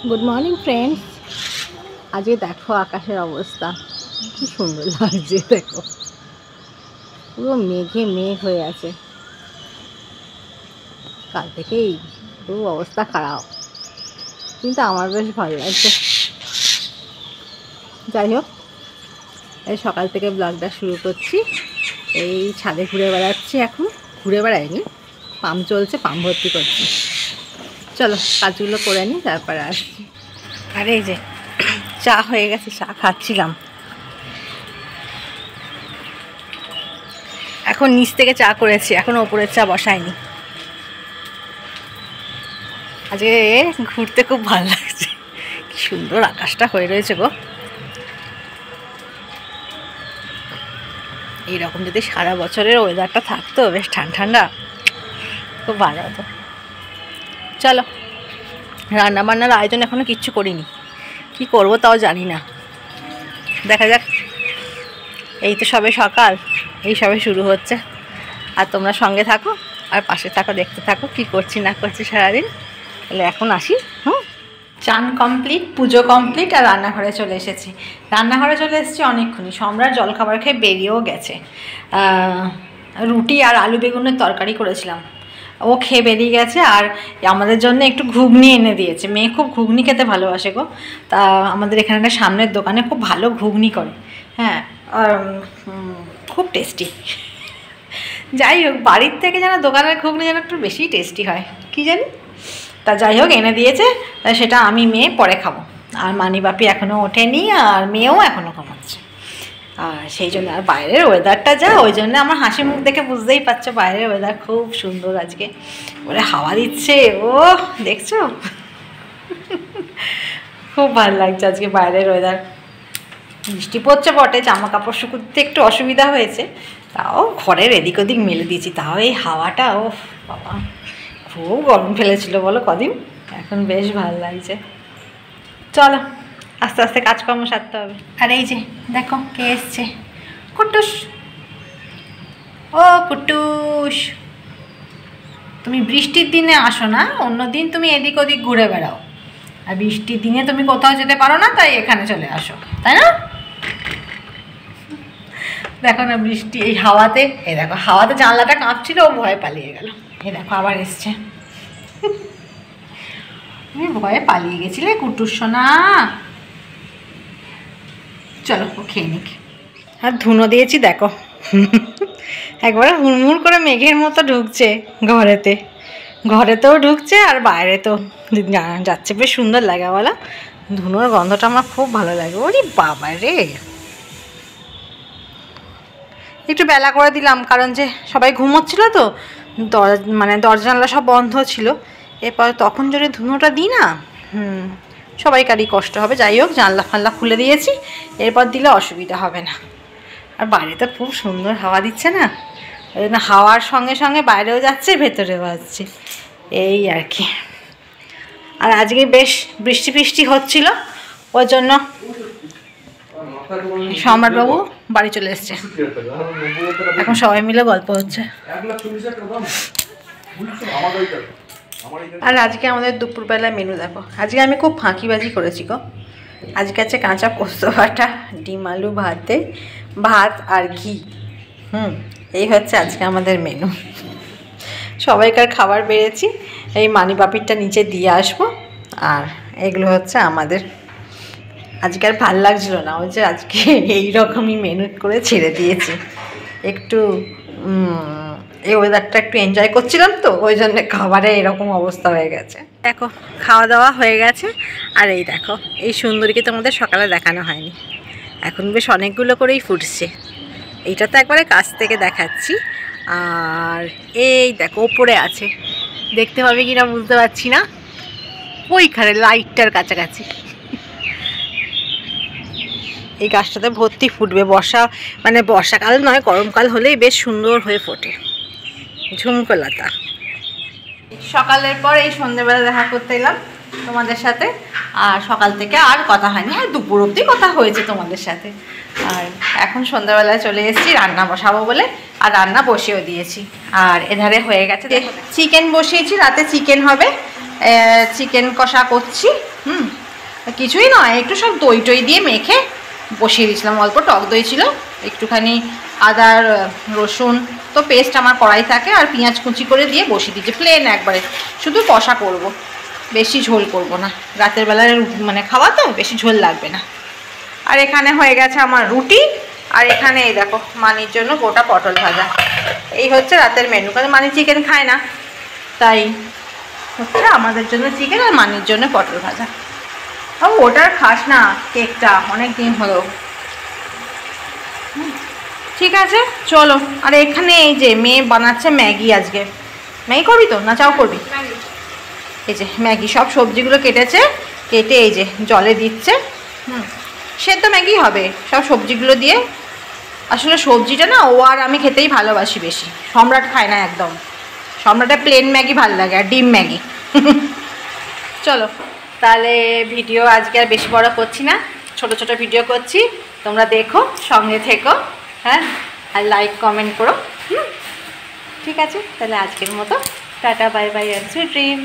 Good morning friends. আজকে দেখো আকাশের অবস্থা কি সুন্দর লাগছে। দেখো পুরো মেঘে মেঘ হয়ে আছে, কাল থেকেই পুরো অবস্থা খারাপ, কিন্তু আমার বেশ ভালো লাগছে। যাই হোক, এই সকাল থেকে ব্লগটা শুরু করছি। এই ছাদে ঘুরে বেড়াচ্ছি, এখন ঘুরে বেড়াইনি, পাম্প চলছে, পাম্প ভর্তি করছি। চলো কাজগুলো করে নিই, তারপরে আসছি। আর এই যে চা হয়ে গেছে, চা খাচ্ছিলাম। এখন নিচ থেকে চা করেছি, এখন ওপরের চা বসাইনি। আজকে ঘুরতে খুব ভালো লাগছে, কি সুন্দর আকাশটা হয়ে রয়েছে গো। এইরকম যদি সারা বছরের ওয়েদারটা থাকতো, বেশ ঠান্ডা ঠান্ডা, খুব ভালো হতো। চলো, রান্না বান্নার আয়োজন এখনো কিচ্ছু করিনি, কি করব তাও জানি না, দেখা যাক। এই তো সবে সকাল, এই সবে শুরু হচ্ছে। আর তোমরা সঙ্গে থাকো আর পাশে থাকো, দেখতে থাকো কি করছি না করছি সারাদিন। তাহলে এখন আসি। চান কমপ্লিট, পুজো কমপ্লিট, আর রান্নাঘরে চলে এসেছি। রান্নাঘরে চলে এসেছি অনেকক্ষণই। সম্রাট জলখাবার খেয়ে বেরিয়েও গেছে। রুটি আর আলু বেগুনের তরকারি করেছিলাম, ও খেয়ে বেরিয়ে গেছে। আর আমাদের জন্য একটু ঘুগনি এনে দিয়েছে। মেয়ে খুব ঘুগনি খেতে ভালোবাসে গো। তা আমাদের এখানে সামনের দোকানে খুব ভালো ঘুগনি করে, হ্যাঁ, খুব টেস্টি। যাই হোক, বাড়ির থেকে যেন দোকানের ঘুগনি যেন একটু বেশি টেস্টি হয়, কি জানি। তা যাই হোক, এনে দিয়েছে, সেটা আমি মেয়ে পরে খাবো। আর মানি বাপি এখনও ওঠেনি, আর মেয়েও এখনও ঘুমাচ্ছে। আর সেই জন্য, আর বাইরের ওয়েদারটা যা, ওই জন্য আমার হাসি মুখ দেখে বুঝতেই পারছো বাইরের ওয়েদার খুব সুন্দর আজকে। ওরে হাওয়া দিচ্ছে, ও দেখছো, খুব ভালো লাগছে আজকে বাইরের ওয়েদার। বৃষ্টি পড়ছে বটে, জামা কাপড় শুকুতে একটু অসুবিধা হয়েছে, তাও ঘরের এদিক ওদিক মেলে দিয়েছি। তাও এই হাওয়াটা, ও বাবা, খুব গরম ফেলেছিল বলো কদিন, এখন বেশ ভালো লাগছে। চলো আস্তে আস্তে কাজকর্ম সারতে হবে। আর এই যে দেখো কে এসছে, কুটুস। ও কুটুস, তুমি বৃষ্টির দিনে আসো না, অন্য দিন তুমি এদিক ওদিক ঘুরে বেড়াও, আর বৃষ্টির দিনে তুমি কোথাও যেতে পারো না, তাই এখানে চলে আসো, তাই না? দেখো না বৃষ্টি, এই হাওয়াতে, এই দেখো হাওয়াতে জানলাটা কাঁপছিল, ও ভয়ে পালিয়ে গেল। এই দেখো আবার এসছে। তুমি ভয়ে পালিয়ে গেছিলে কুটুস সোনা। চলো ও খেয়ে নিক। আর ধুনো দিয়েছি দেখো, একবারে হুড়মুড় করে মেঘের মতো ঢুকছে ঘরেতেও ঢুকছে, আর বাইরে তো যাচ্ছে, বেশ সুন্দর লাগে বলো। ধুনোর গন্ধটা আমার খুব ভালো লাগে। ওরে বাবা রে, একটু বেলা করে দিলাম, কারণ যে সবাই ঘুমোচ্ছিল তো, মানে দরজা জানলা সব বন্ধ ছিল। এরপর তখন যদি ধুনোটা দিই না, সবাইকারই কষ্ট হবে। যাই হোক, জানলা ফানলা খুলে দিয়েছি, এরপর দিলে অসুবিধা হবে না। আর বাইরে তো খুব সুন্দর হাওয়া দিচ্ছে না, ওই জন্য হাওয়ার সঙ্গে সঙ্গে বাইরেও যাচ্ছে, ভেতরেও আসছে, এই আর কি। আর আজকে বেশ বৃষ্টি ফৃষ্টি হচ্ছিল, ওই জন্য সম্রাটবাবু বাড়ি চলে এসছে। এখন সবাই মিলে গল্প হচ্ছে। আর আজকে আমাদের দুপুরবেলা মেনু দেখো। আজকে আমি খুব ফাঁকিবাজি করেছি গো। আজকে আছে কাঁচা পোস্ত বাটা, ডিম আলু ভাত আর ঘি। এই হচ্ছে আজকে আমাদের মেনু। সবাইকার খাবার বেড়েছি, এই মানি বাপিরটা নিচে দিয়ে আসবো। আর এগুলো হচ্ছে আমাদের। আজকে আর ভাল লাগছিল না, ওই যে আজকে এইরকমই মেনু করে ছেড়ে দিয়েছি। একটু এই ওয়েদারটা একটু এনজয় করছিলাম তো, ওই জন্য খাবারে এরকম অবস্থা হয়ে গেছে। দেখো খাওয়া দাওয়া হয়ে গেছে। আর এই দেখো, এই সুন্দরীকে তোমাদের সকালে দেখানো হয়নি, এখন বেশ অনেকগুলো করেই ফুটছে। এইটা তো একবারে কাছ থেকে দেখাচ্ছি। আর এই দেখো ওপরে আছে, দেখতে পাবে কিনা বুঝতে পারছি না, ওইখানে লাইটটার কাছাকাছি। এই গাছটাতে ভর্তি ফুটবে, মানে বর্ষাকাল নয়, গরমকাল হলেই বেশ সুন্দর হয়ে ফোটে, ঝুমকো লতা। সকালের পর এই সন্ধ্যেবেলা দেখা করতে এলাম তোমাদের সাথে। আর সকাল থেকে আর কথা হয়নি, আর দুপুর অবধি কথা হয়েছে তোমাদের সাথে। আর এখন সন্ধ্যাবেলায় চলে এসেছি রান্না বসাবো বলে, আর রান্না বসিয়েও দিয়েছি। আর এধারে হয়ে গেছে চিকেন বসিয়েছি, রাতে চিকেন হবে, চিকেন কষা করছি। কিছুই নয়, একটু সব দই টই দিয়ে মেখে বসিয়ে দিয়েছিলাম। অল্প টক দই ছিল, একটুখানি আদার রসুন তো পেস্ট আমার কড়াই থাকে, আর পেঁয়াজ কুচি করে দিয়ে বসিয়ে দিয়েছি প্লেন একবারে, শুধু কষা করব, বেশি ঝোল করব না, রাতের বেলায় মানে খাওয়া তো বেশি ঝোল লাগবে না। আর এখানে হয়ে গেছে আমার রুটি, আর এখানে এই দেখো মানির জন্য গোটা পটল ভাজা। এই হচ্ছে রাতের মেনু, কারণ মানি চিকেন খায় না, তাই হচ্ছে আমাদের জন্য চিকেন আর মানির জন্য পটল ভাজা। ওটার খাস না কেকটা, অনেক দিন হলো। ঠিক আছে চলো। আর এখানে এই যে মেয়ে বানাচ্ছে ম্যাগি, আজকে ম্যাগি করবি তো না চাও করবি? এই যে ম্যাগি, সব সবজিগুলো কেটেছে, কেটে এই যে জলে দিচ্ছে। সেদ্ধ ম্যাগি হবে সব সবজিগুলো দিয়ে। আসলে সবজিটা না ও আর আমি খেতেই ভালোবাসি বেশি, সম্রাট খায় না একদম, সম্রাটের প্লেন ম্যাগি ভালো লাগে আর ডিম ম্যাগি। চলো তাহলে ভিডিও আজকে আর বেশি বড় করছি না, ছোট ছোট ভিডিও করছি, তোমরা দেখো, সঙ্গে থেকো, হ্যাঁ, আর লাইক কমেন্ট করো। ঠিক আছে, তাহলে আজকের মতো tata, bye bye, and sweet dream.